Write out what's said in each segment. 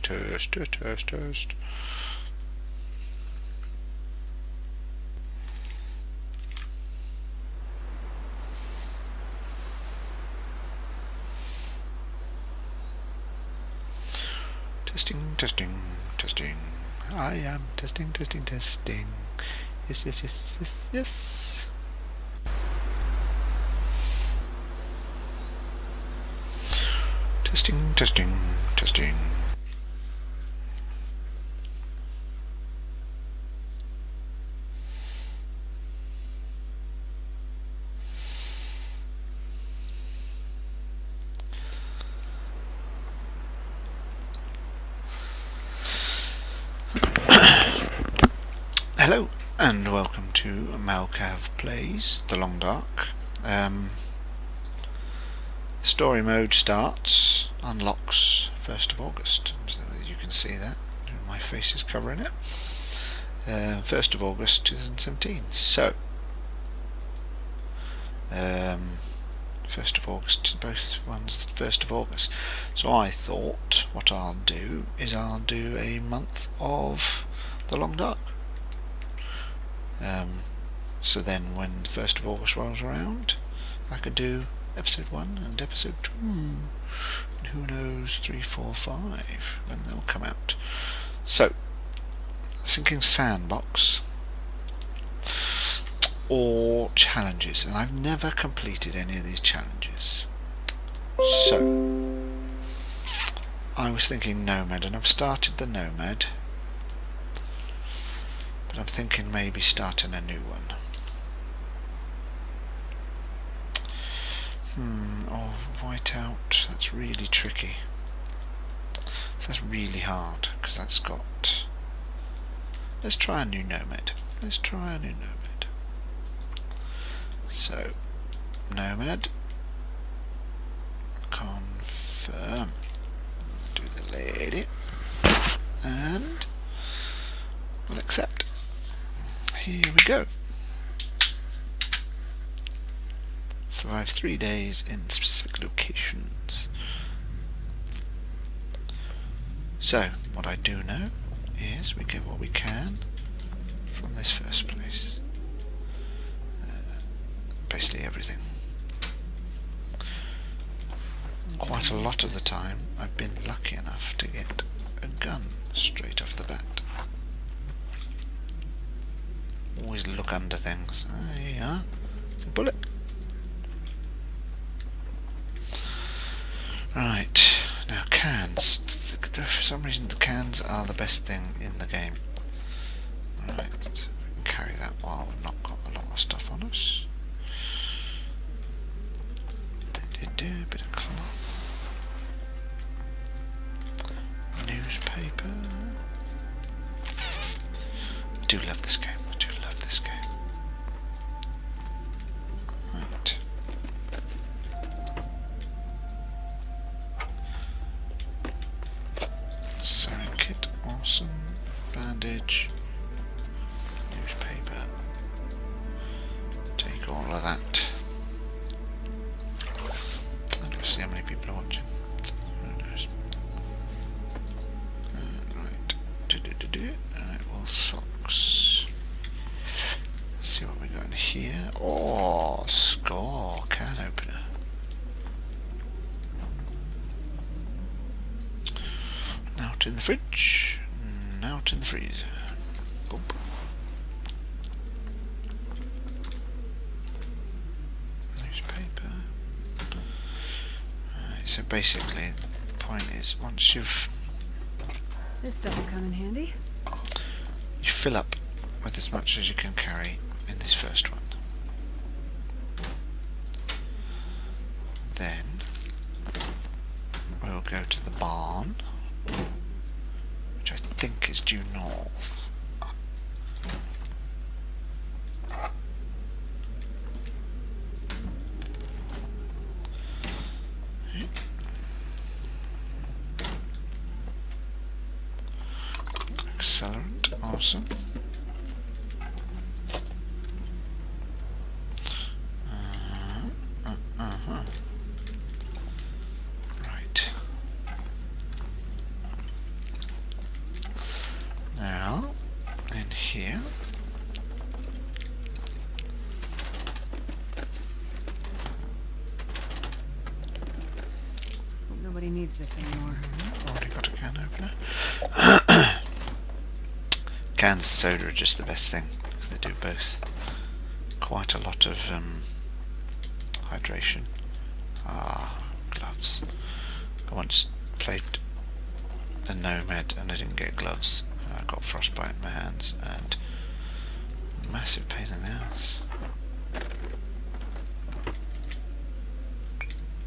test, test, test, test. Testing, testing, testing. I am testing, testing, testing. Yes, yes, yes, yes, yes. Testing, testing, testing. Hello and welcome to Malcav Plays The Long Dark. Story mode starts, unlocks 1st of August. You can see that, my face is covering it. 1st of August 2017. So, 1st of August, both ones 1st of August. So I thought what I'll do is I'll do a month of The Long Dark. So then when the 1st of August rolls around, I could do episode 1 and episode 2, and who knows 3, 4, 5 when they'll come out. So, thinking sandbox or challenges, and I've never completed any of these challenges. So, I was thinking Nomad, and I've started the Nomad, but I'm thinking maybe starting a new one. Or Whiteout, that's really tricky. So that's really hard, because that's got... Let's try a new Nomad. Let's try a new Nomad. So, Nomad. Confirm. Do the lady. And we'll accept. Here we go. Survive 3 days in specific locations. So, what I do know is we get what we can from this first place. Basically everything. Quite a lot of the time I've been lucky enough to get a gun straight off the bat. Always look under things. There you are. It's a bullet. Right, now cans. For some reason the cans are the best thing in the game. Right, we can carry that while we've not got a lot of stuff on us. Bit of cloth. Newspaper. I do love this game. I do love this game. Right. Sewing kit, awesome. Bandage. Newspaper. Take all of that. See how many people are watching. Who knows? Right. Alright, well, socks. Let's see what we got in here. Oh, score. Can opener. Now out in the fridge. Now out in the freezer. Boop. So basically, the point is, once you've... This stuff will come in handy. You fill up with as much as you can carry in this first one. Then, we'll go to the barn, which I think is due north. Accelerant, awesome. Right. Now, in here. Nobody needs this anymore. Already got a can opener. Cans of soda are just the best thing, because they do both. Quite a lot of hydration. Ah, gloves. I once played a Nomad and I didn't get gloves. I got frostbite in my hands and massive pain in the ass.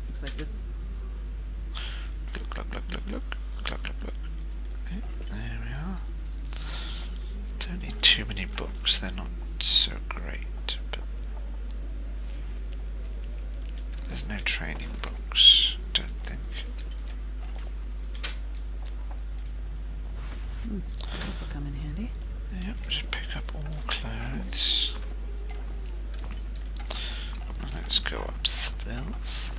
Looks like the Look. There we are. Don't need too many books, they're not so great, but there's no training books, don't think. this will come in handy. Yep, just pick up all clothes. And let's go upstairs.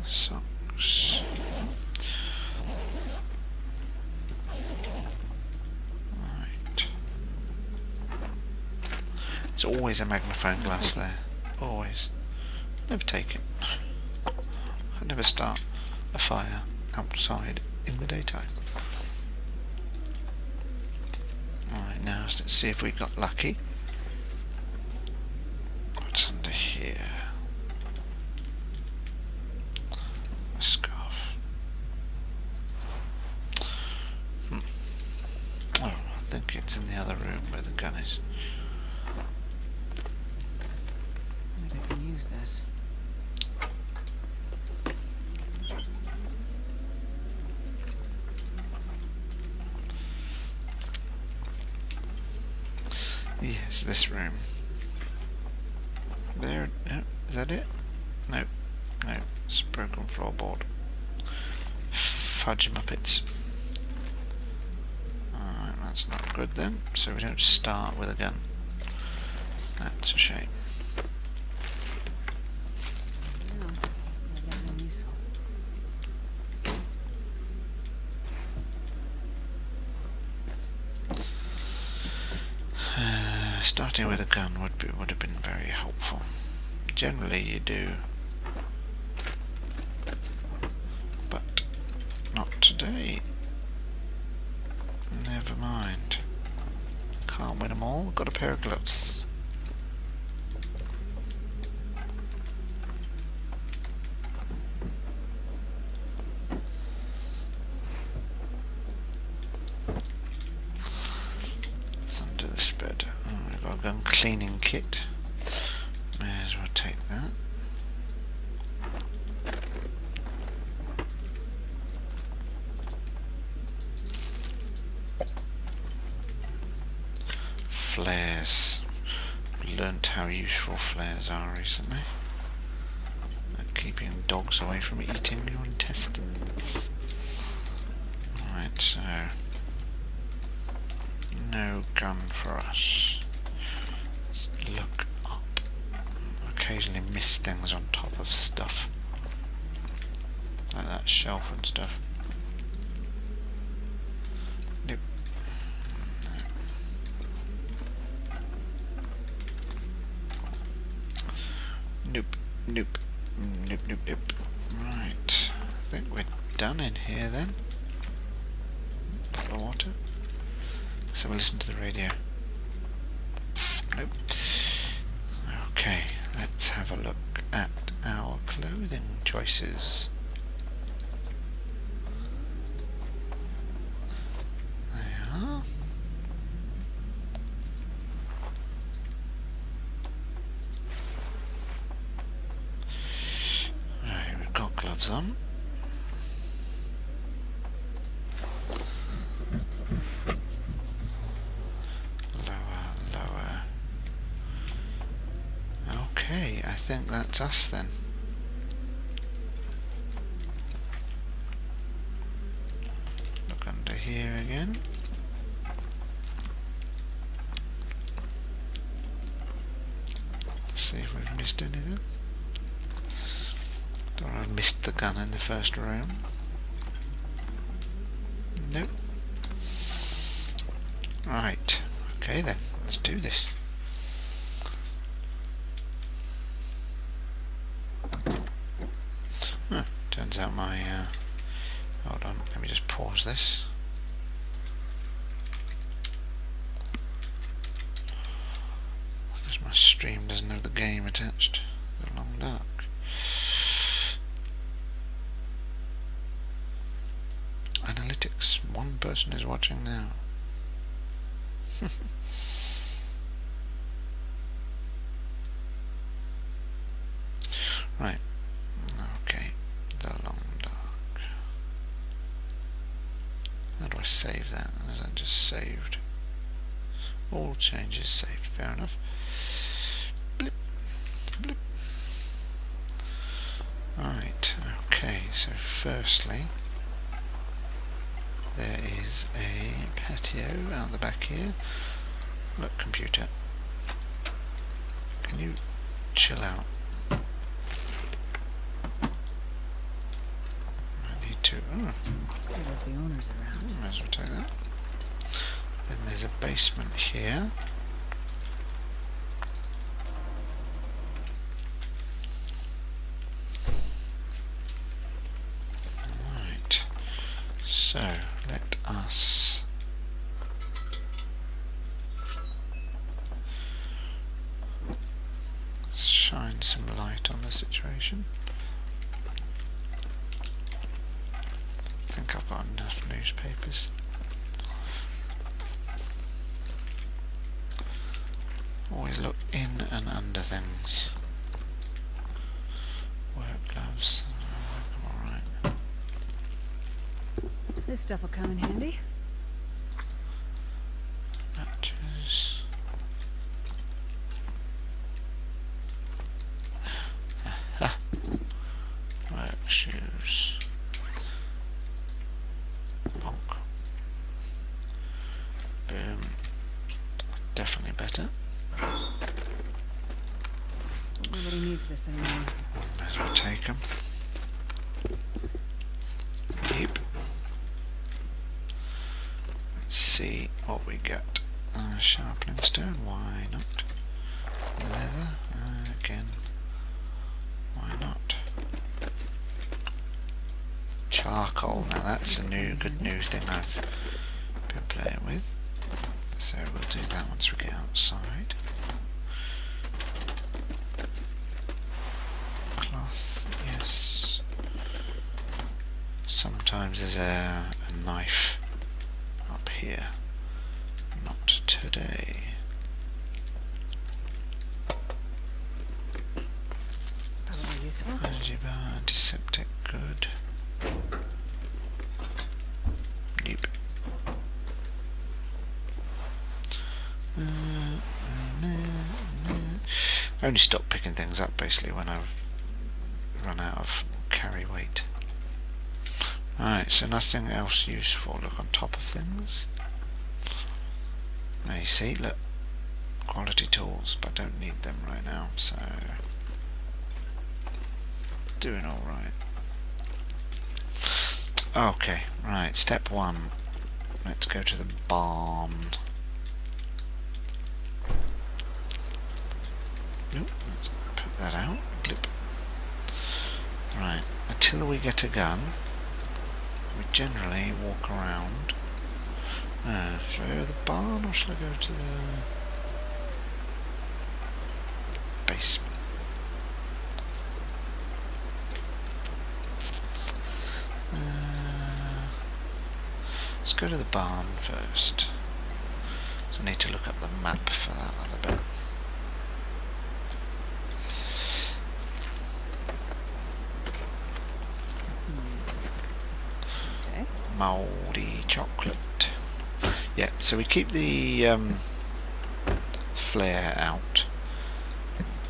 Socks. Right. There's always a magnifying glass there. Always. Never take it. I never start a fire outside in the daytime. Alright, now let's see if we got lucky. What's under here? A scarf. Oh, I think it's in the other room where the gun is. Maybe I can use this. Yes, this room. There, is that it? No, it's a broken floorboard. Fudge muppets. Alright, that's not good then, so we don't start with a gun. That's a shame. Yeah, that one useful. Starting with a gun would have been very helpful. Generally you do, but not today. Never mind. Can't win them all. Got a pair of gloves. It's under this bed. Oh, we've got a gun cleaning kit. May as well take that. Flares. Learned how useful flares are recently. Like keeping dogs away from eating your intestines. Right, so no gun for us. Let's look up. Occasionally miss things on top of stuff. Like that shelf and stuff. Nope. Nope. Nope. Right. I think we're done in here then. Bottle of water. So we'll listen to the radio. Nope. Okay, let's have a look at our clothing choices. There you are. Right, we've got gloves on. Lower. Okay, I think that's us then. Look under here again. See if we've missed anything. Don't want to have missed the gun in the first room. Nope. Right. Okay then. Let's do this. Huh, turns out my... hold on. Let me just pause this. Because my stream doesn't have the game attached. The Long Dark. Analytics. One person is watching now. Right. Okay. The Long Dark. How do I save that? Is that just saved? All changes saved. Fair enough. Blip. Blip. Right. Okay. So firstly, there is a patio out the back here. Look, computer. Can you chill out? I need to... If the owner's around. Might as well take that. Then there's a basement here. Right. So, let us shine some light on the situation. I think I've got enough newspapers. Always look in and under things. Work gloves. I'm alright. This stuff will come in handy. Matches. Aha. Work shoes. Bonk. Boom. Definitely better. Nobody needs this anymore. Might as well take them. Keep. Let's see what we got. Sharpening stone, why not? Leather, again, why not? Charcoal, now that's a good new thing I've been playing with. So we'll do that once we get outside. Cloth, yes. Sometimes there's a knife up here. Not today. Probably useful. Energy bar, antiseptic, good. Nope. I only stop picking things up basically when I've run out of carry weight. Alright, so nothing else useful. Look on top of things. Now you see, look, quality tools, but I don't need them right now, so doing alright. Okay, right, step one. Let's go to the barn. Nope, let's put that out. Blip. Right, until we get a gun, we generally walk around. Should I go to the barn or should I go to the basement? Let's go to the barn first. So I need to look up the map for that other bit. Okay. Mouldy chocolate. Yeah, so we keep the flare out.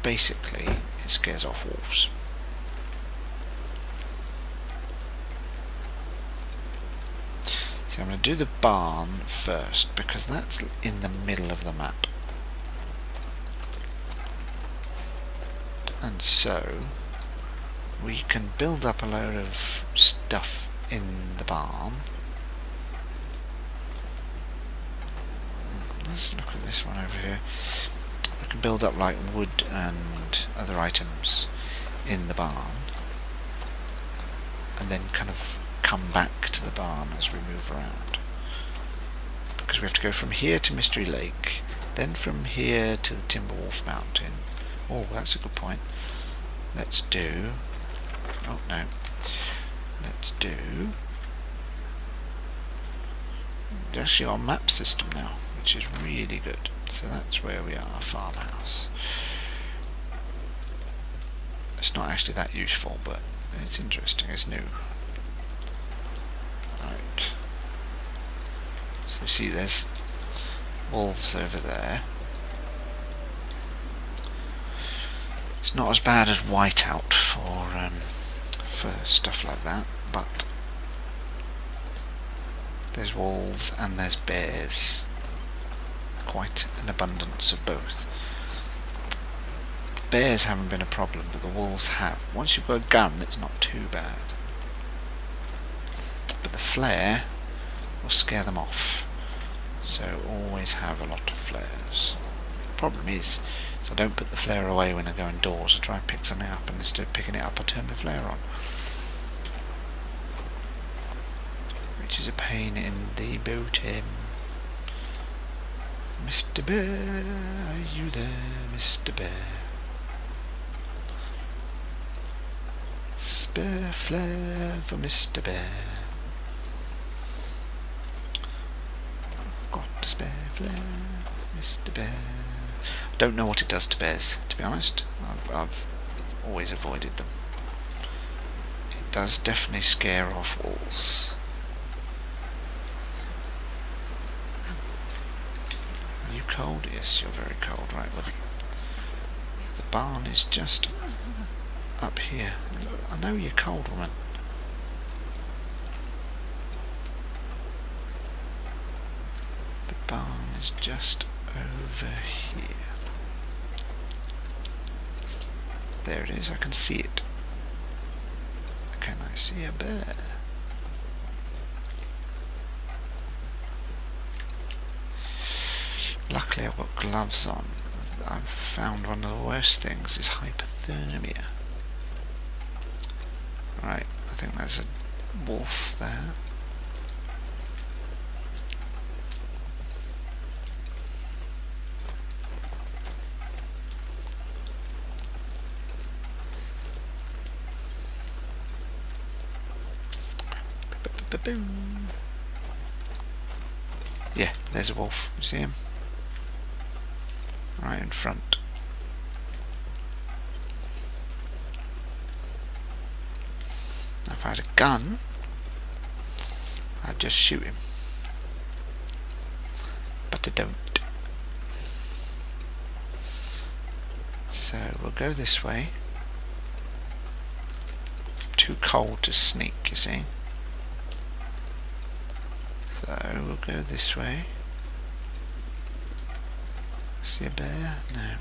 Basically, it scares off wolves. So I'm going to do the barn first because that's in the middle of the map. And so we can build up a load of stuff in the barn. Let's look at this one over here. We can build up like wood and other items in the barn, and then kind of come back to the barn as we move around. Because we have to go from here to Mystery Lake, then from here to the Timberwolf Mountain. Oh, that's a good point. Let's do... oh no. Let's do... actually our map system now, which is really good. So that's where we are, farmhouse. It's not actually that useful, but it's interesting, it's new. Right. So you see there's wolves over there. It's not as bad as Whiteout for stuff like that, but there's wolves and there's bears. Quite an abundance of both. The bears haven't been a problem, but the wolves have. Once you've got a gun, it's not too bad. But the flare will scare them off. So always have a lot of flares. The problem is I don't put the flare away when I go indoors. I try and pick something up, and instead of picking it up I turn my flare on. Which is a pain in the bottom. Mr. Bear, are you there, Mr. Bear? Spare flare for Mr. Bear. Got a spare flare, Mr. Bear. I don't know what it does to bears, to be honest. I've always avoided them. It does definitely scare off wolves. Are you cold? Yes, you're very cold. Right, well, the barn is just up here. I know you're cold, woman. The barn is just over here. There it is, I can see it. Can I see a bear? Luckily I've got gloves on. I've found one of the worst things is hypothermia. Right, I think there's a wolf there. Boom. Yeah, there's a wolf. You see him? Right in front. Now if I had a gun, I'd just shoot him. But I don't. So we'll go this way. Too cold to sneak, you see. So we'll go this way. See a bear? No.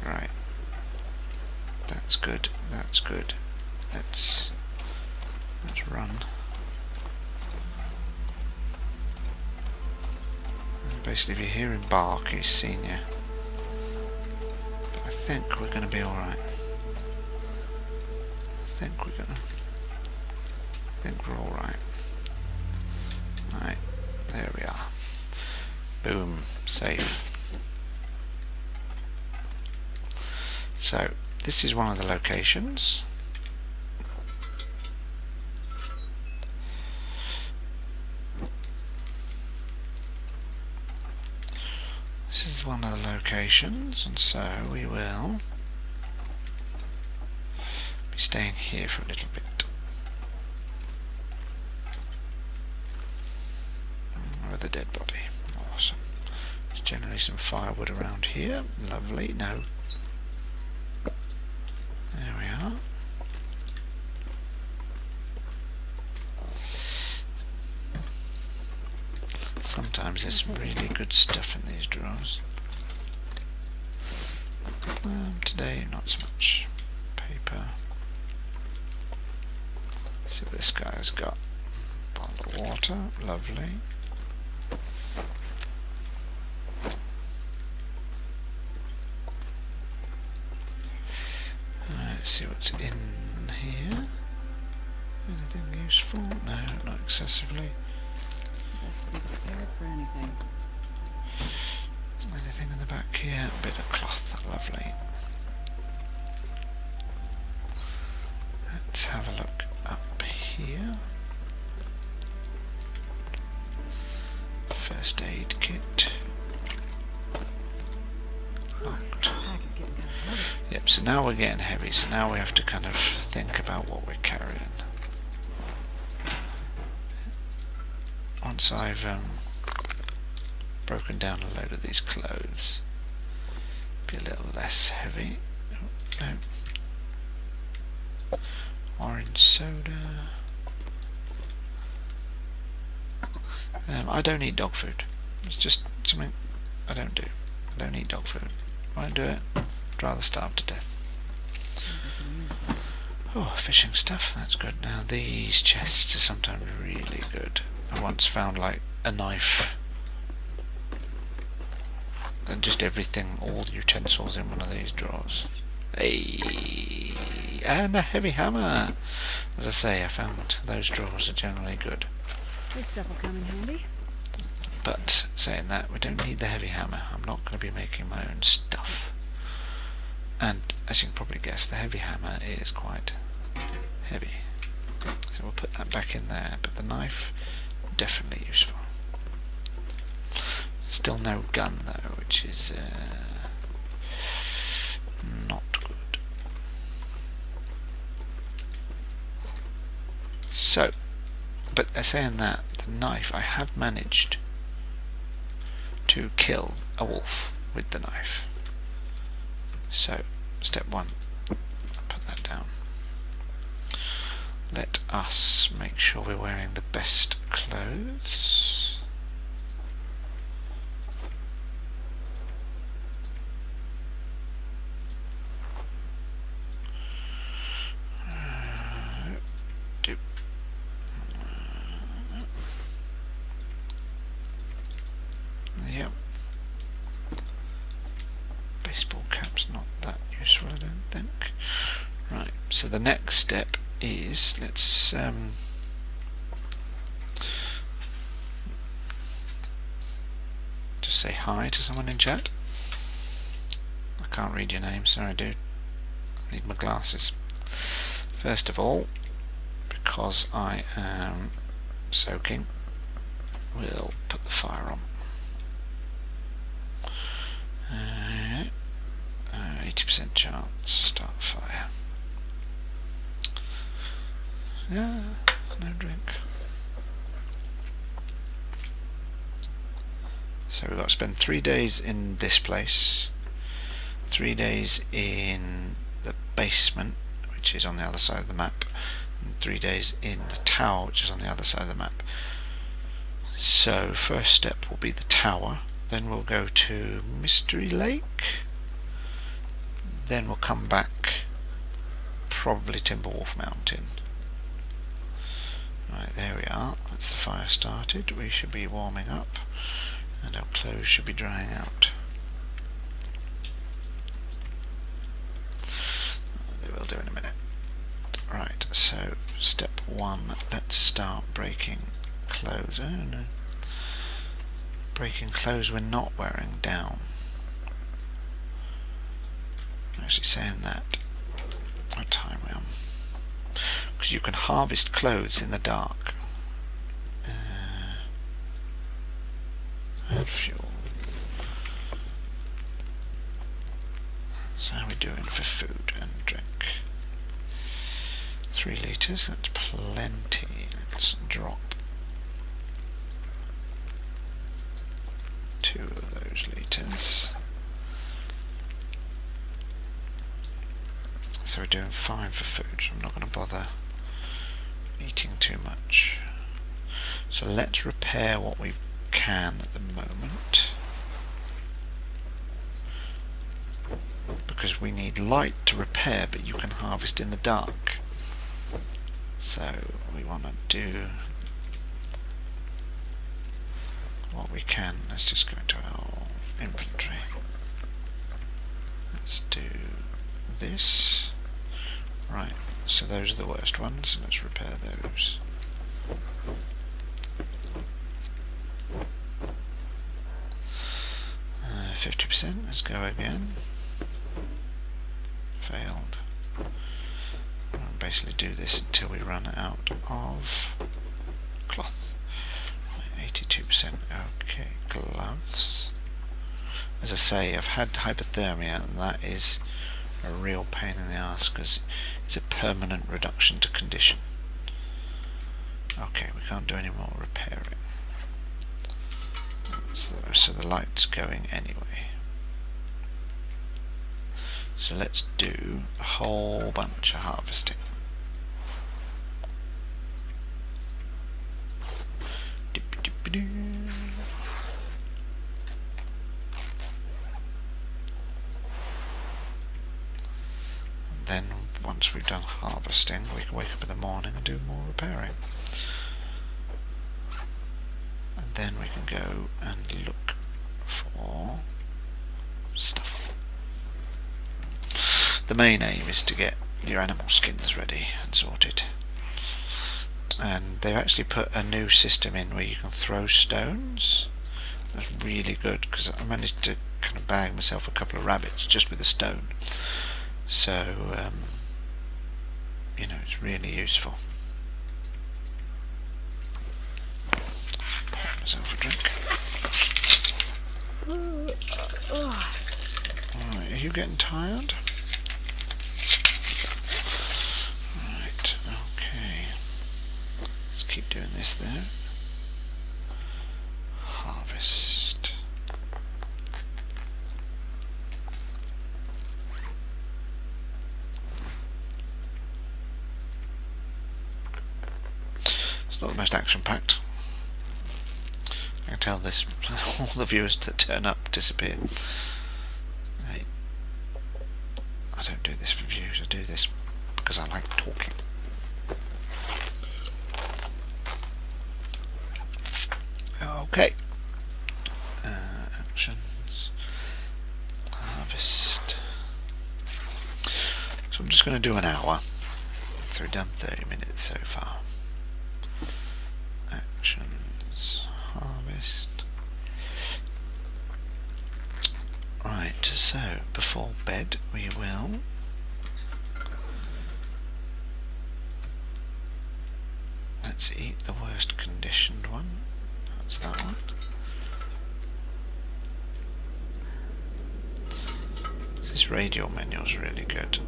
Right. That's good. That's good. Let's run. And basically, if you hear him bark, he's seen you. But I think we're going to be all right. I think we're all right. Right, there we are. Boom, safe. So this is one of the locations. This is one of the locations, and so we will be staying here for a little bit. With a dead body. Awesome. There's generally some firewood around here. Lovely. No. There we are. Sometimes there's some really good stuff in these drawers. Today, not so much. see what this guy's got. Bottle of water, lovely. Let's see what's in here. Anything useful? No, not excessively. Best be prepared for anything. Anything in the back here? A bit of cloth, lovely. Let's have a look up here. First aid kit. Locked. The pack is getting kind of heavy. Yep, so now we're getting heavy, so now we have to kind of think about what we're carrying. Once I've broken down a load of these clothes, be a little less heavy. Oh, no. Orange soda. I don't eat dog food. It's just something I don't do. I don't eat dog food. Won't do it. I'd rather starve to death. Seems like we use this. Oh, fishing stuff. That's good. Now these chests are sometimes really good. I once found like a knife and just everything, all the utensils in one of these drawers. Hey, and a heavy hammer. As I say, I found those drawers are generally good. Good stuff will come in handy. But saying that, we don't need the heavy hammer. I'm not going to be making my own stuff. And as you can probably guess, the heavy hammer is quite heavy. So we'll put that back in there. But the knife, definitely useful. Still no gun though, which is not good. So, but saying that, the knife, I have managed to kill a wolf with the knife. So, step one, put that down. Let us make sure we're wearing the best clothes. Yep. Baseball cap's not that useful, I don't think. Right, so the next step is, let's just say hi to someone in chat. I can't read your name, sorry dude. I need my glasses. First of all, because I am soaking, we'll put the fire on. 80% chance, start fire. Yeah, no drink. So we've got to spend 3 days in this place, 3 days in the basement, which is on the other side of the map, and 3 days in the tower, which is on the other side of the map. So first step will be the tower, then we'll go to Mystery Lake, then we'll come back, probably Timberwolf Mountain. Right, there we are, that's the fire started. We should be warming up and our clothes should be drying out. They will do in a minute. Right, so step one, let's start breaking clothes. Oh no. Breaking clothes we're not wearing down. I'm actually saying that. What time are we on? Because you can harvest clothes in the dark. Add fuel. So how are we doing for food and drink? 3 litres, that's plenty. Let's drop 2 of those litres. So we're doing 5 for food, so I'm not going to bother eating too much. So let's repair what we can at the moment, because we need light to repair, but you can harvest in the dark. So we want to do what we can. Let's just go into our inventory. Let's do this. Right, so those are the worst ones. Let's repair those. Uh, 50%, let's go again. Failed. We'll basically do this until we run out of cloth. 82%, okay, gloves. As I say, I've had hypothermia, and that is a real pain in the ass because it's a permanent reduction to condition. Okay, we can't do any more repairing. So the light's going anyway. So let's do a whole bunch of harvesting. Then once we've done harvesting, we can wake up in the morning and do more repairing. And then we can go and look for stuff. The main aim is to get your animal skins ready and sorted. And they've actually put a new system in where you can throw stones. That's really good because I managed to kind of bag myself a couple of rabbits just with a stone. So, you know, it's really useful. Pour myself a drink. Alright, are you getting tired? Right, okay. Let's keep doing this there. Harvest. It's not the most action-packed. I can tell this, all the viewers that turn up disappear. I don't do this for views, I do this because I like talking. Okay. Actions. Harvest. So I'm just going to do an hour. So we've done 30 minutes so far. Actions. Harvest. Right, so before bed we will let's eat the worst conditioned one. That's that one. This radial menu is really good.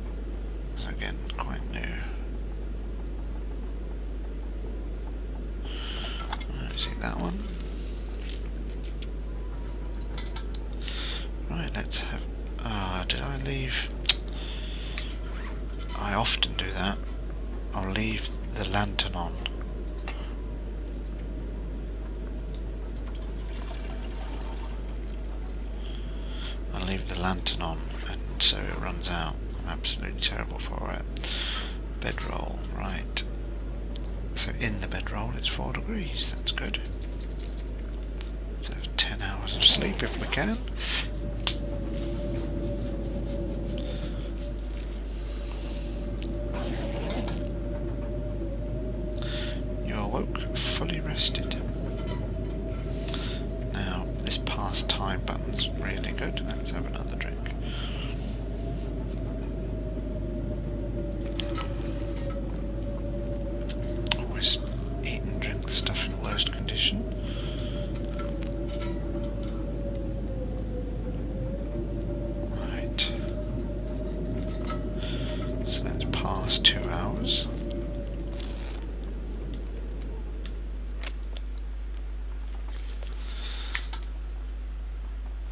So again, quite new. Let's eat that one. Right, let's have... did I leave... I often do that. I'll leave the lantern on. I'll leave the lantern on and so it runs out. I'm absolutely terrible for it. Bedroll, right. So in the bedroll it's 4 degrees, that's good. So 10 hours of sleep if we can. You awoke fully rested. Now this past time button's really good. Let's have another drink. Always eat and drink the stuff in worst condition. Right. So that's past 2 hours.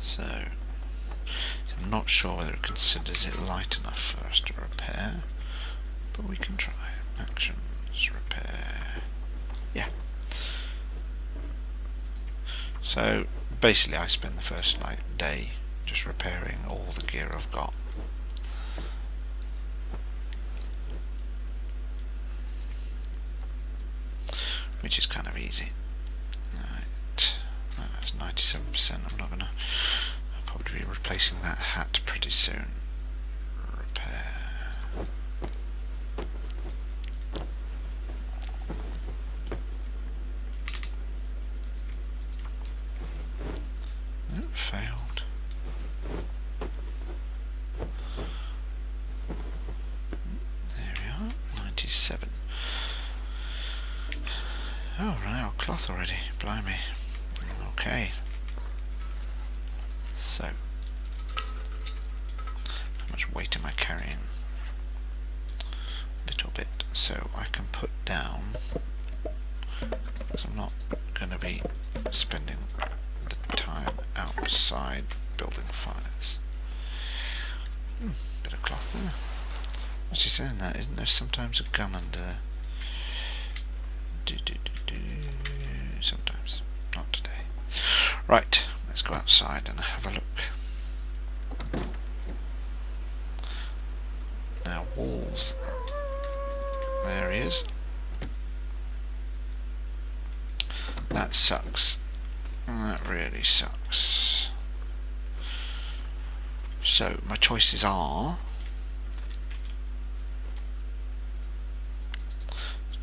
So I'm not sure whether it considers it light enough for us to repair, but we can try. Actions, repair. Yeah. So basically I spend the first day just repairing all the gear I've got. which is kind of easy. Right, that's 97%. I'm not gonna. I'll probably be replacing that hat pretty soon. Repair. Oh, failed. There we are, 97. Oh, right, our cloth already. Blimey. Okay. So, how much weight am I carrying? A little bit. So I can put down, because I'm not going to be spending the time outside building fires. Bit of cloth there. What's he saying there? Isn't there sometimes a gun under there? Sometimes. Not today. Right, let's go outside and have a look. Now, wolves. There he is. That sucks. That really sucks. So, my choices are...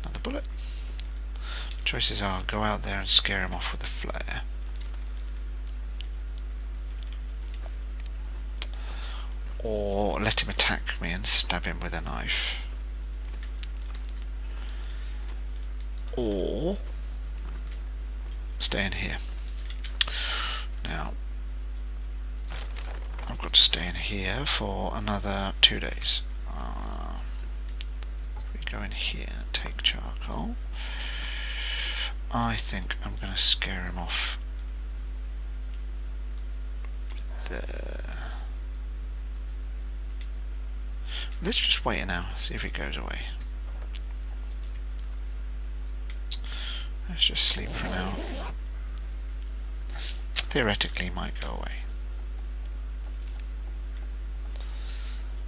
Another bullet. Choices are go out there and scare him off with a flare, or let him attack me and stab him with a knife, or stay in here. Now I've got to stay in here for another 2 days. We go in here, take charcoal. I think I'm going to scare him off with let's just wait now, see if he goes away. Let's just sleep for now. Theoretically, he might go away.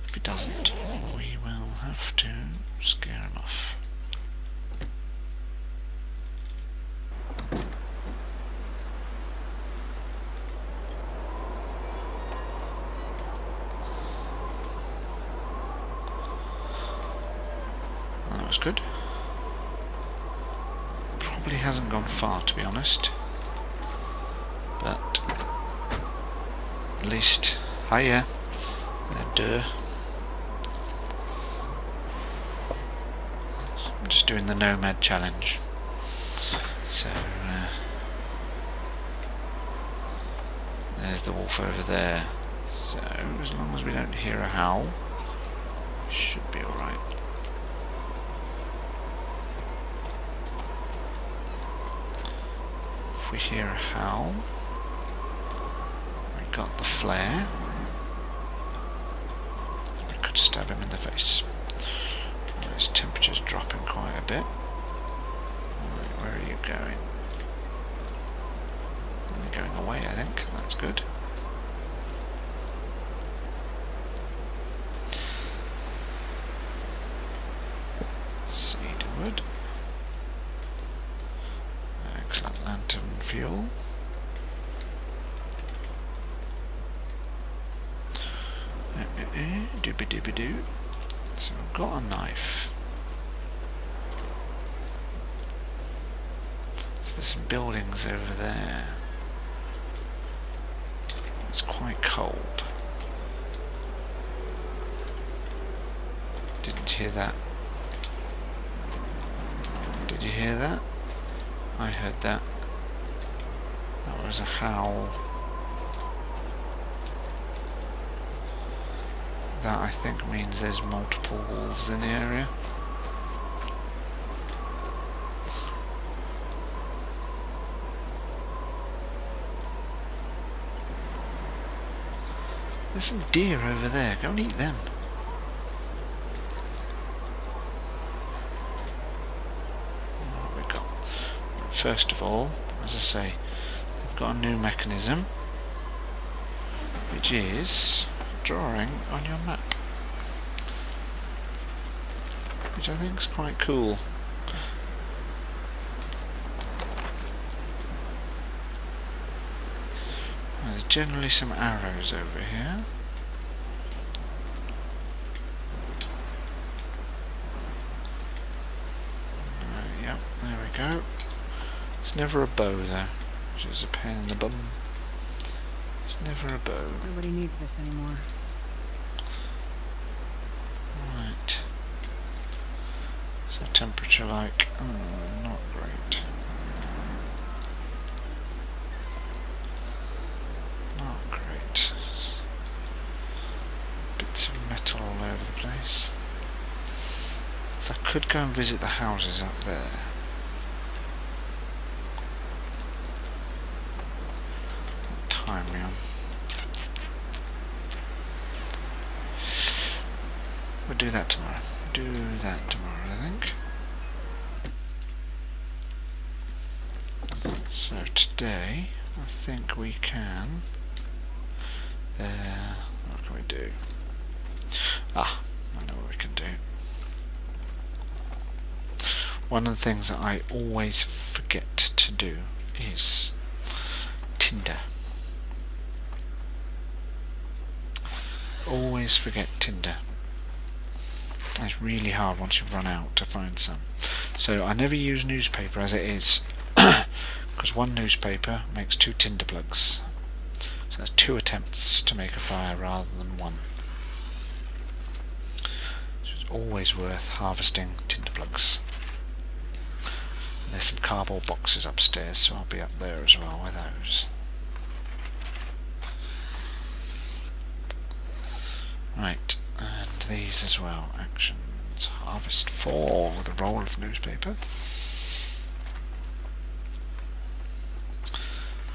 If he doesn't, we will have to scare him off. That was good. Probably hasn't gone far, to be honest. But at least, hiya, duh. I'm just doing the Nomad challenge. So there's the wolf over there. So as long as we don't hear a howl, should be alright. If we hear a howl, we got the flare. We could stab him in the face. His temperature's dropping quite a bit. Right, where are you going? You're going away, I think. That's good. Cedarwood. Excellent lantern fuel. Doobie doobie doo. So I've got a knife. So there's some buildings over there. It's quite cold. Didn't hear that. Did you hear that? I heard that. That was a howl. That I think means there's multiple wolves in the area. There's some deer over there. Go and eat them. What have we got? First of all, as I say, they've got a new mechanism, which is drawing on your map, which I think is quite cool. generally some arrows over here. Yep, there we go. It's never a bow though, which is a pain in the bum. It's never a bow. Nobody needs this anymore. Right. So temperature like, not great. Not great. Bits of metal all over the place. So I could go and visit the houses up there. What time are we on? We'll do that tomorrow. Do that tomorrow, I think. So today, I think we can. What can we do? Ah, I know what we can do. One of the things that I always forget to do is Tinder. Always forget Tinder. It's really hard once you've run out to find some. So I never use newspaper as it is, because one newspaper makes 2 tinder plugs. So that's 2 attempts to make a fire rather than 1. So it's always worth harvesting tinder plugs. And there's some cardboard boxes upstairs, so I'll be up there as well with those. Right. And these as well. Actions. Harvest 4 with a roll of newspaper.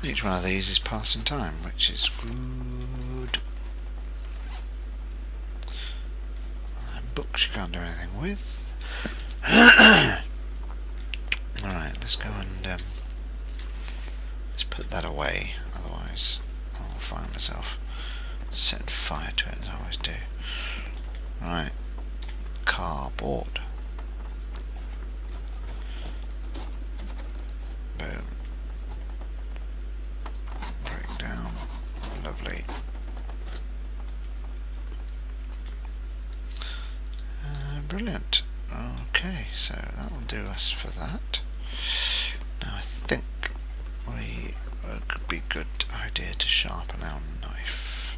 Each one of these is passing time, which is good. And books you can't do anything with. Alright, let's go and let's put that away, otherwise I'll find myself setting fire to it as I always do. Right, cardboard. Boom. Break down. Lovely. Brilliant. Okay, so that will do us for that. Now I think it could be a good idea to sharpen our knife.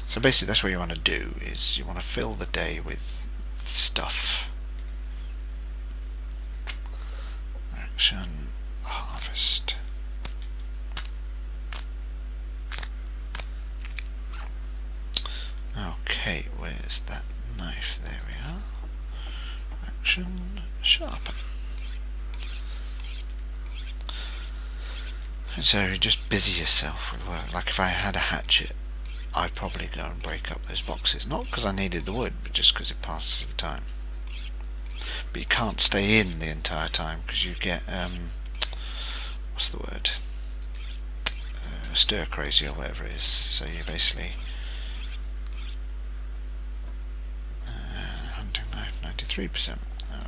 So basically that's what you want to do, is you want to fill the day with stuff. Action, harvest. Okay, where's that knife? There we are. Action, sharpen. And so you just busy yourself with work. Like if I had a hatchet, I'd probably go and break up those boxes. Not because I needed the wood, but just because it passes the time. But you can't stay in the entire time because you get, what's the word? Stir crazy or whatever it is. So you basically... hunting knife 93%.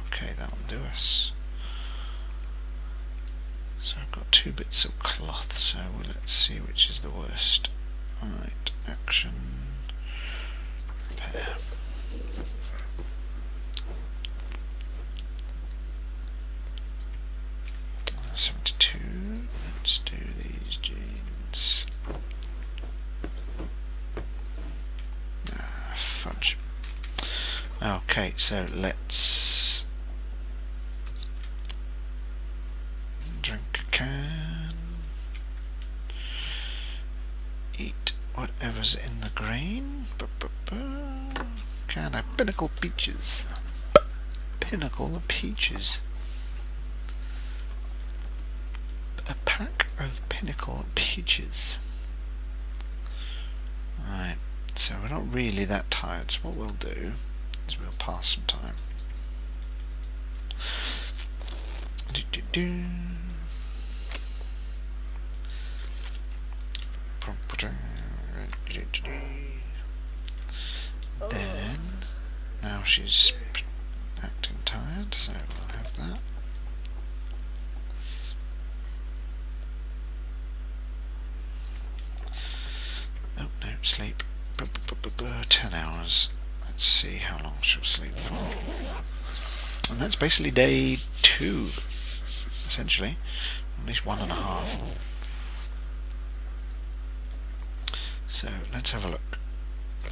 Okay, that'll do us. So I've got 2 bits of cloth, so let's see which is the worst. Right, action, repair. Uh, 72, let's do these jeans. Fudge. Okay, so let's drink a can. Eat whatever's in the grain. Can of Pinnacle peaches. Pinnacle of peaches. A pack of Pinnacle peaches. Right, so we're not really that tired, so what we'll do is we'll pass some time. Then, now she's acting tired, so we'll have that. sleep. 10 hours. Let's see how long she'll sleep for. And that's basically day 2, essentially. At least 1.5. So let's have a look.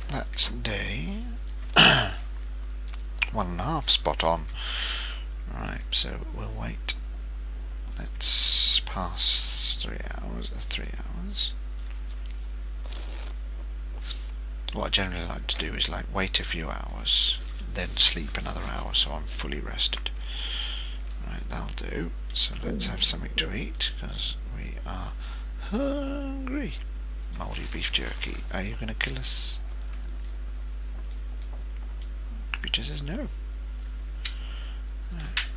That's day 1.5, spot on. Right, so we'll wait. Let's pass 3 hours. 3 hours. What I generally like to do is like wait a few hours, then sleep another hour, so I'm fully rested. Right, that'll do. So let's have something to eat because we are hungry. Mouldy beef jerky. Are you going to kill us? Computer says no. Right.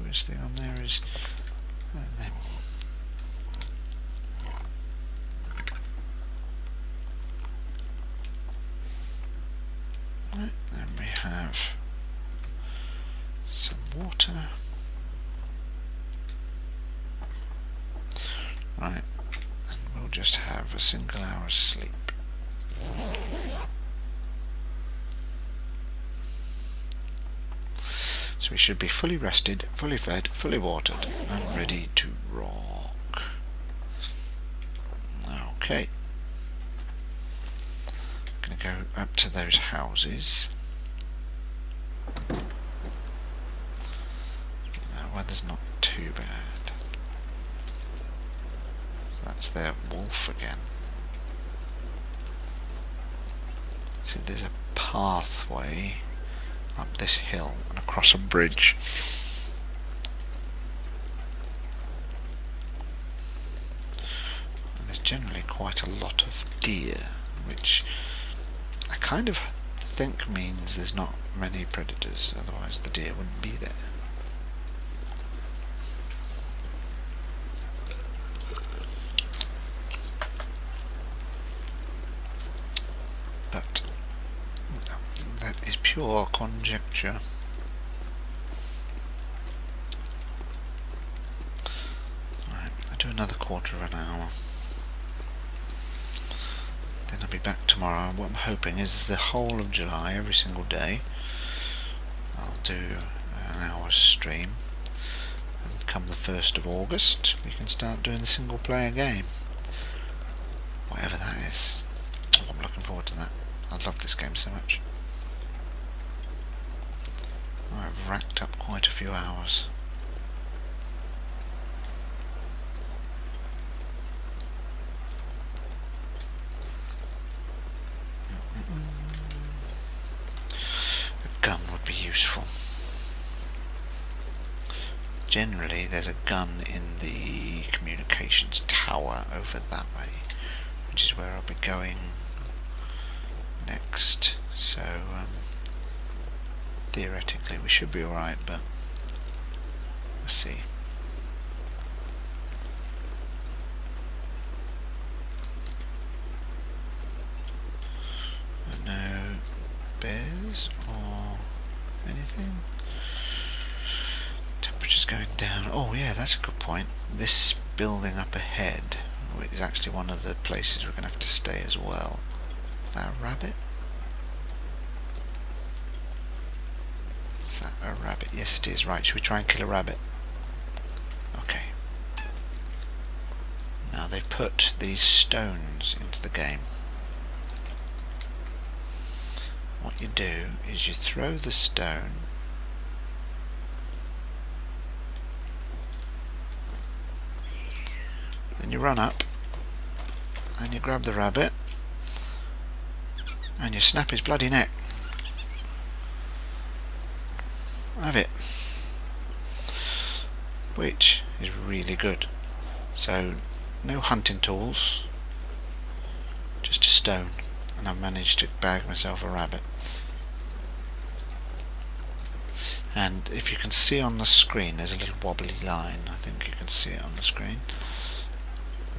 Worst thing on there is them. Right, then we have some water. Right, and we'll just have a single hour's sleep. So we should be fully rested, fully fed, fully watered, and ready to rock. Okay. Gonna go up to those houses. The weather's not too bad. So that's their wolf again. See, there's a pathway up this hill and across a bridge. And there's generally quite a lot of deer, which I kind of think means there's not many predators, otherwise the deer wouldn't be there. But that is pure conjecture. Right, I'll do another quarter of an hour. Then I'll be back tomorrow. What I'm hoping is the whole of July, every single day, I'll do an hour's stream. And come the 1st of August, we can start doing the single player game. Whatever that is. Oh, I'm looking forward to that. I love this game so much. I've racked up quite a few hours. A gun would be useful. Generally there's a gun in the communications tower over that way, which is where I'll be going next. So theoretically we should be alright, but we'll see. No bears or anything. Temperature's going down. Oh yeah, that's a good point. This building up ahead is actually one of the places we're going to have to stay as well. Is that a rabbit? Is that a rabbit? Yes it is. Right, should we try and kill a rabbit? Okay. Now they've put these stones into the game. What you do is you throw the stone, then you run up and you grab the rabbit and you snap his bloody neck. Have it. Which is really good. So no hunting tools, just a stone, and I've managed to bag myself a rabbit. And if you can see on the screen, there's a little wobbly line. I think you can see it on the screen.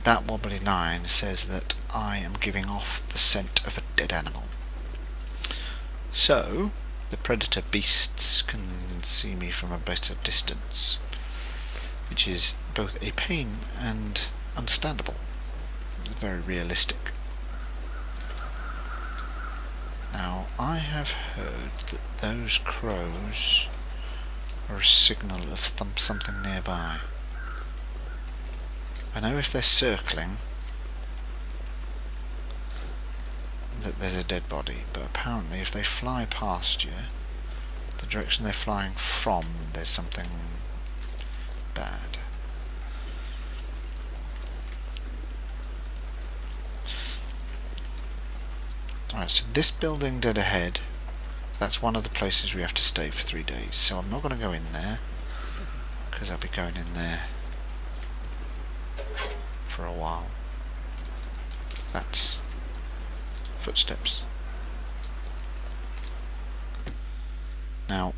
That wobbly line says that I am giving off the scent of a dead animal. So the predator beasts can see me from a better distance. which is both a pain and understandable. It's very realistic. Now, I have heard that those crows are a signal of something nearby. I know if they're circling that there's a dead body, but apparently if they fly past you, the direction they're flying from, there's something bad. Alright, so this building dead ahead, that's one of the places we have to stay for 3 days, so I'm not going to go in there, because I'll be going in there for a while. That's footsteps. Now,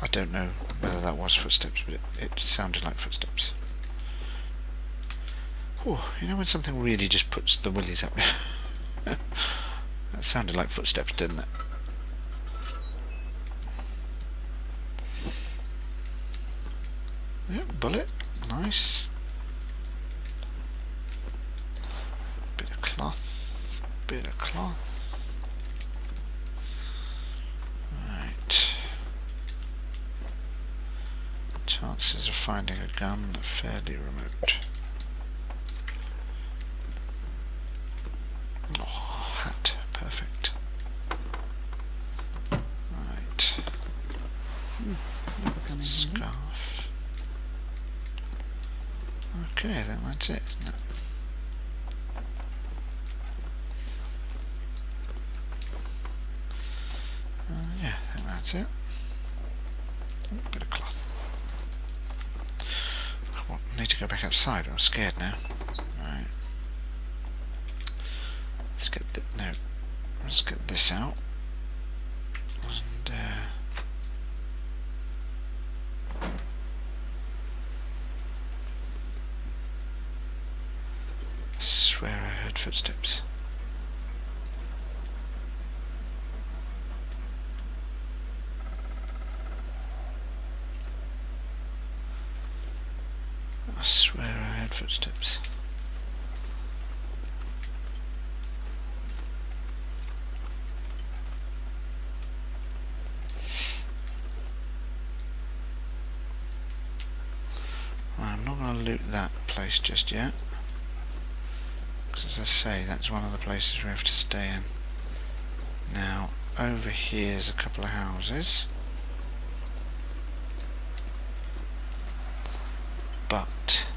I don't know whether that was footsteps, but it sounded like footsteps. Whew, you know when something really just puts the willies up? That sounded like footsteps, didn't it? Yep, bullet. Nice. Bit of cloth. Bit of cloth. Right. Chances of finding a gun are fairly remote. Oh, hat. Perfect. Right. This'll come in handy. Scarf. Okay, I think that's it, isn't it? Yeah, I think that's it. Oh, bit of cloth. I need to go back outside. I'm scared now. Right. Let's get let's get this out. And I swear I heard footsteps. I swear I heard footsteps. I'm not going to loot that place just yet, because as I say, that's one of the places we have to stay in. Now, over here's a couple of houses, but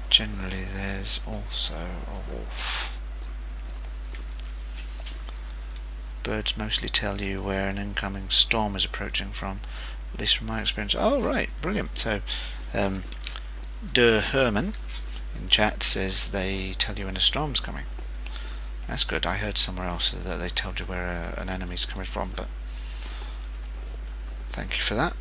generally there's also a wolf. Birds mostly tell you where an incoming storm is approaching from, at least from my experience. Oh right, brilliant. So Der Herman in chat says they tell you when a storm's coming. That's good. I heard somewhere else that they told you where an enemy's coming from, but thank you for that.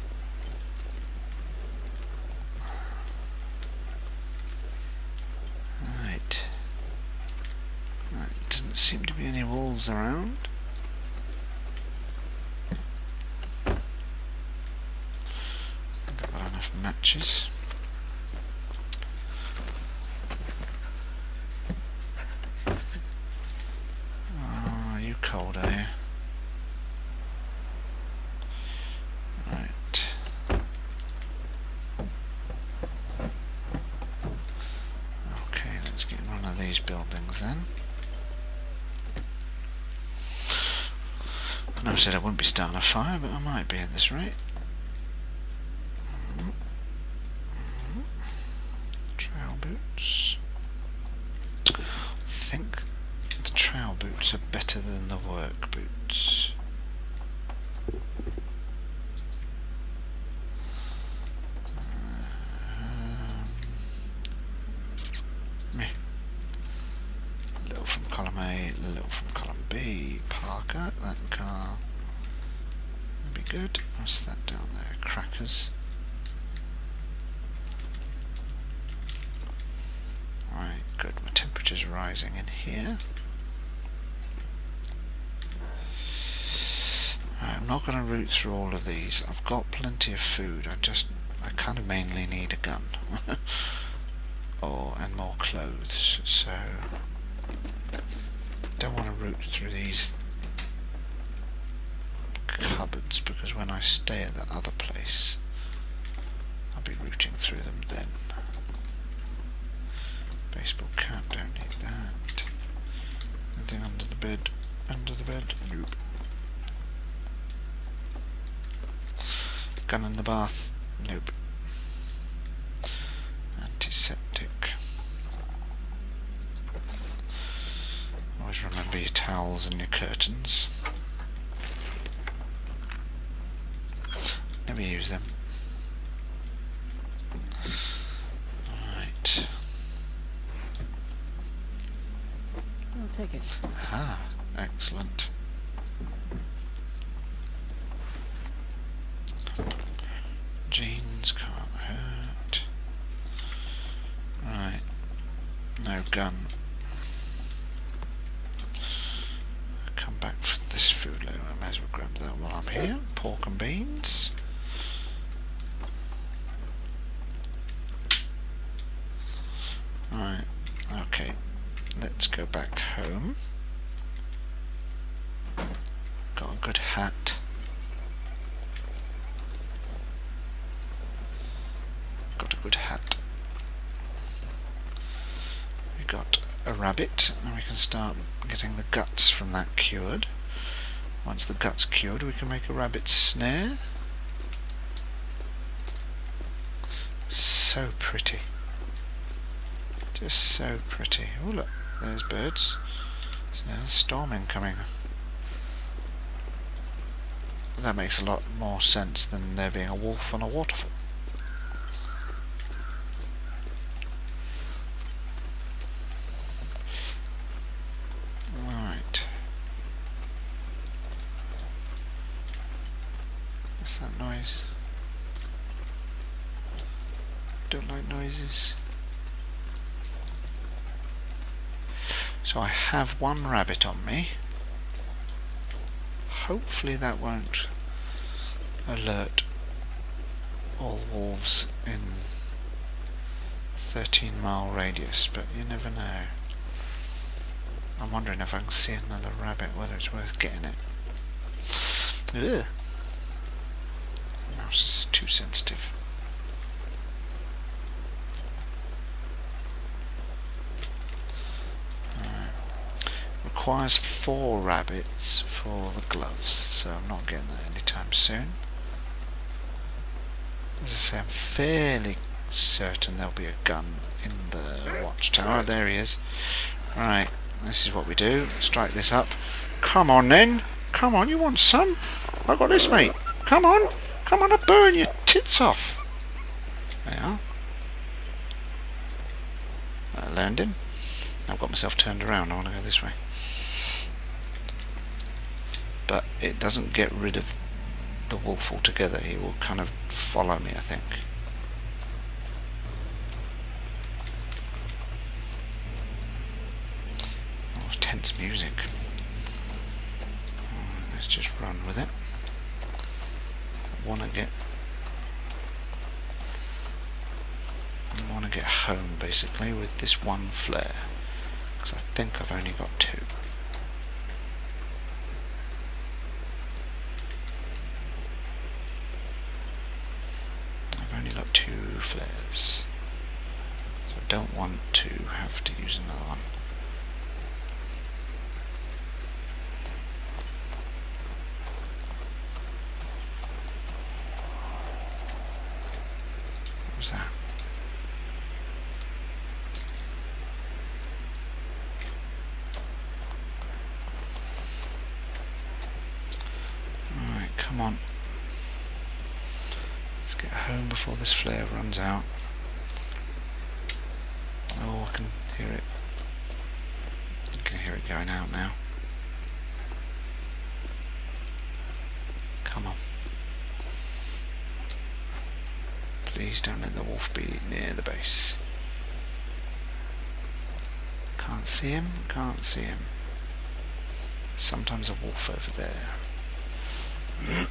Right. There doesn't seem to be any wolves around. I think I've got enough matches. Cold, are you? Right. Okay, let's get in one of these buildings then. I know I said I wouldn't be starting a fire, but I might be at this rate. Trail boots. I think the trail boots are better than the work boots. Meh. A little from column A, a little from column B. Parker, that car would be good. What's that down there? Crackers. Right, good. My temperature's rising in here. Right, I'm not going to root through all of these. I've got plenty of food. I just I kind of mainly need a gun. And more clothes, so don't want to root through these cupboards, because when I stay at that other place I'll be rooting through them then. Baseball cap, don't need that. Anything under the bed? Under the bed? Nope. Gun in the bath? Nope. Antiseptic. Always remember your towels and your curtains. Never use them. Right. I'll take it. Ah, excellent. Jeans can't hurt. Right. No gun. Come back for this food later. I may as well grab that while I'm here. Pork and beans. Right. Okay. Let's go back home. Got a good hat. Got a good hat. We got a rabbit, and we can start getting the guts from that cured. Once the guts cured, we can make a rabbit snare. So pretty. Just so pretty. Oh look, there's birds. So there's a storm incoming. That makes a lot more sense than there being a wolf on a waterfall. Right. What's that noise? Don't like noises. So I have one rabbit on me. Hopefully that won't alert all wolves in 13-mile radius, but you never know. I'm wondering if I can see another rabbit, whether it's worth getting it. Ugh. Mouse is too sensitive. Requires 4 rabbits for the gloves, so I'm not getting that anytime soon. As I say, I'm fairly certain there'll be a gun in the watchtower. There he is. Right, this is what we do. Strike this up. Come on then. Come on, you want some? I got this, mate. Come on. Come on, I'll burn your tits off. There you are. I learned him. I've got myself turned around. I want to go this way. But it doesn't get rid of the wolf altogether. He will kind of follow me, I think. Oh, it's tense music. Let's just run with it. I want to get home basically with this one flare, because I think I've only got 2. I've only got 2 flares, so I don't want to have to use another one. What was that? Alright, come on. Let's get home before this flare runs out. Oh, I can hear it. I can hear it going out now. Come on. Please don't let the wolf be near the base. Can't see him, can't see him. Sometimes a wolf over there. I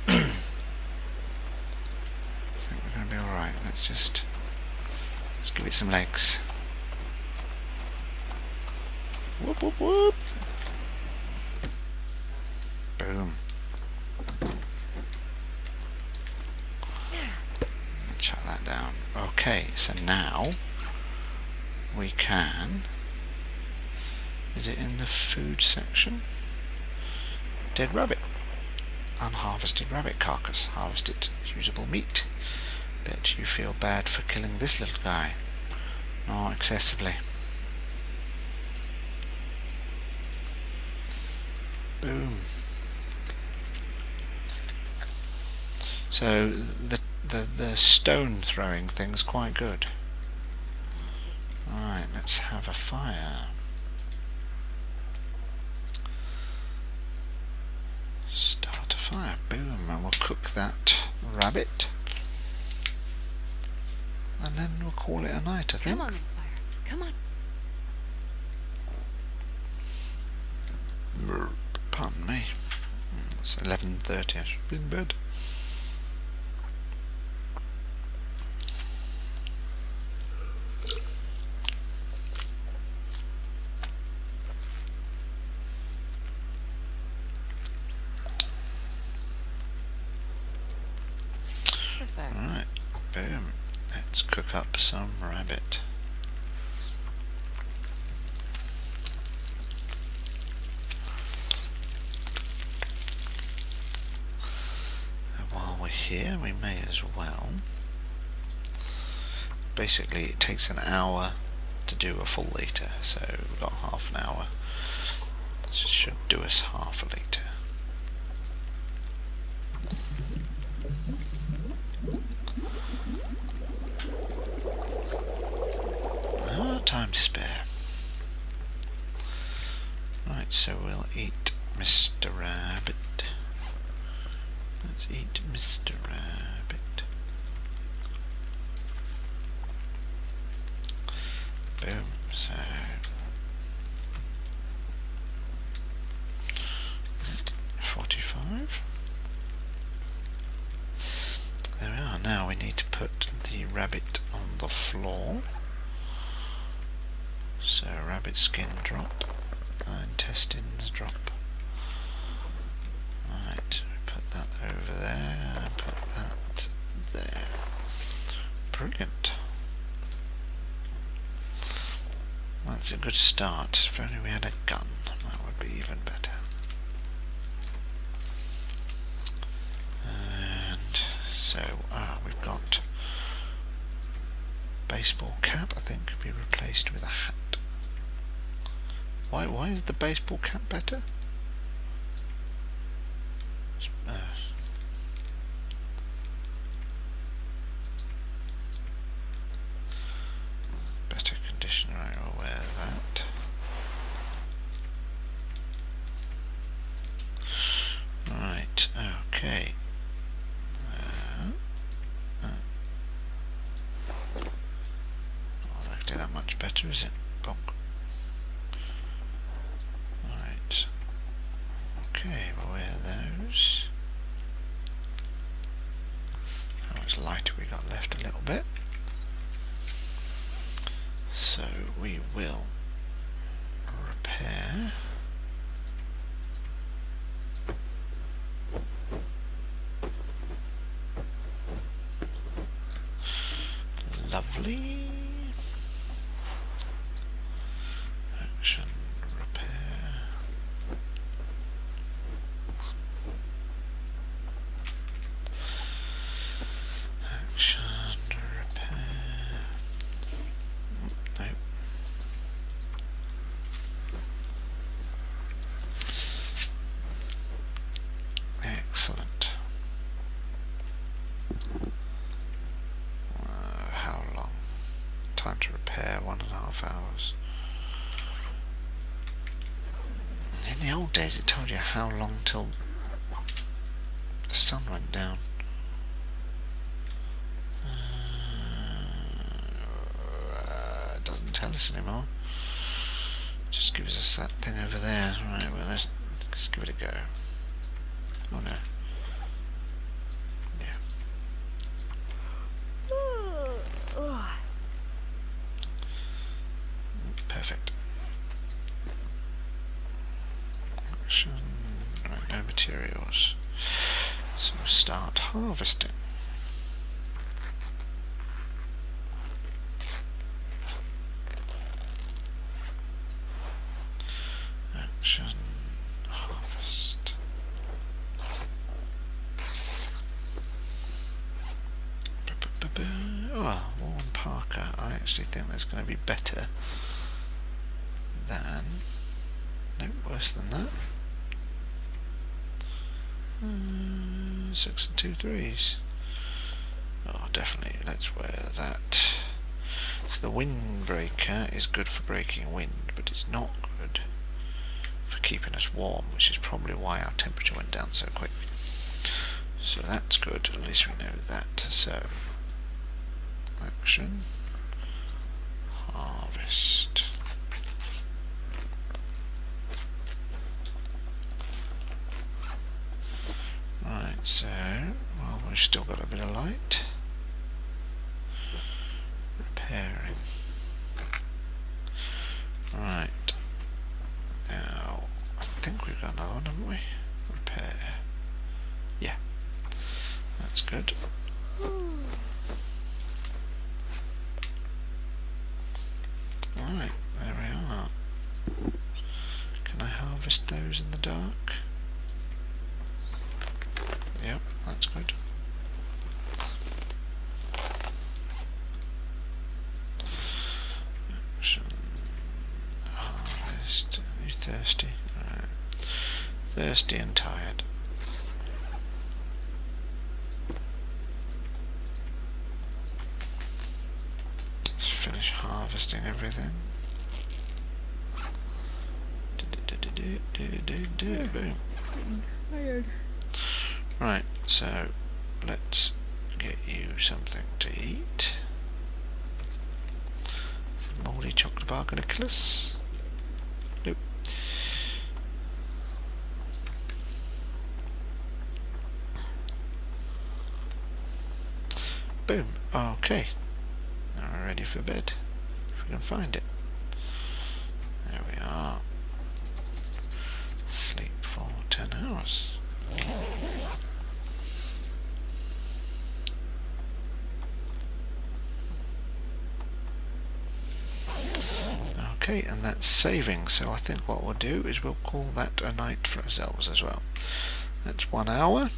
think we're going to be alright. let's give it some legs. Whoop whoop whoop. Boom. Shut that down. Okay, so now we can. Is it in the food section? Dead rabbit. Unharvested rabbit carcass. Harvested usable meat. Bet you feel bad for killing this little guy. Not excessively. Boom. So the stone throwing thing's quite good. Alright, let's have a fire. Start a fire. Boom, and we'll cook that rabbit. And then we'll call it a night, I think. Come on, then, fire. Come on. Pardon me. It's 11:30. I should be in bed. Perfect. Alright, boom. Let's cook up some rabbit. And while we're here, we may as well. Basically, it takes an hour to do a full litre, so we've got half an hour. This should do us half a litre. Time to spare. Right, so we'll eat Mr. Rabbit. Let's eat Mr. Rabbit. Boom, so 45. There we are. Now we need to put the rabbit on the floor. So rabbit skin drop, intestines drop. Right, put that over there, put that there. Brilliant. Well, that's a good start. If only we had a gun, that would be even better. And so, we've got baseball cap, I think, could be replaced with a hat. Why is the baseball cap better? Better condition, right, we'll wear that. Right, okay. Not likely that much better, is it? Bonk. Right. Okay, we'll wear those. How much light have we got left? A little bit. So we will repair. Lovely. Action, repair. Action, repair. Nope. Excellent. How long? Time to repair 1.5 hours. In the old days it told you how long till the sun went down. It doesn't tell us anymore. Just gives us that thing over there. Right, well let's give it a go. Oh no. Yeah. materials. So we'll start harvesting. Action, harvest. Oh, Warren Parker. I actually think that's going to be better than... No, worse than that. 6 and 2 3s. Oh, definitely. Let's wear that. So the windbreaker is good for breaking wind, but it's not good for keeping us warm, which is probably why our temperature went down so quick. So that's good. At least we know that. So action, harvest. Right, so, well, we've still got a bit of light. Repairing. Right. Now, I think we've got another one, haven't we? Repair. Yeah. That's good. Alright, there we are. Can I harvest those in the dark? Yep, that's good. Action. Harvest. Are you thirsty? Right. Thirsty and tired. Let's finish harvesting everything. Boom. Tired. Right, so let's get you something to eat. Is the mouldy chocolate bar going to kill us? Nope. Boom. Okay. Now we're ready for bed. If we can find it. There we are. Sleep for 10 hours. Okay, and that's saving, so I think what we'll do is we'll call that a night for ourselves as well. That's 1 hour.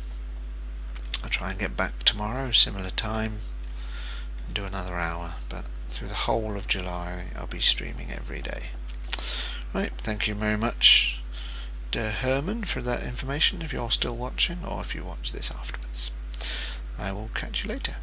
I'll try and get back tomorrow, similar time, and do another hour, but through the whole of July I'll be streaming every day. Right, thank you very much, Der Herman, for that information, if you're still watching, or if you watch this afterwards. I will catch you later.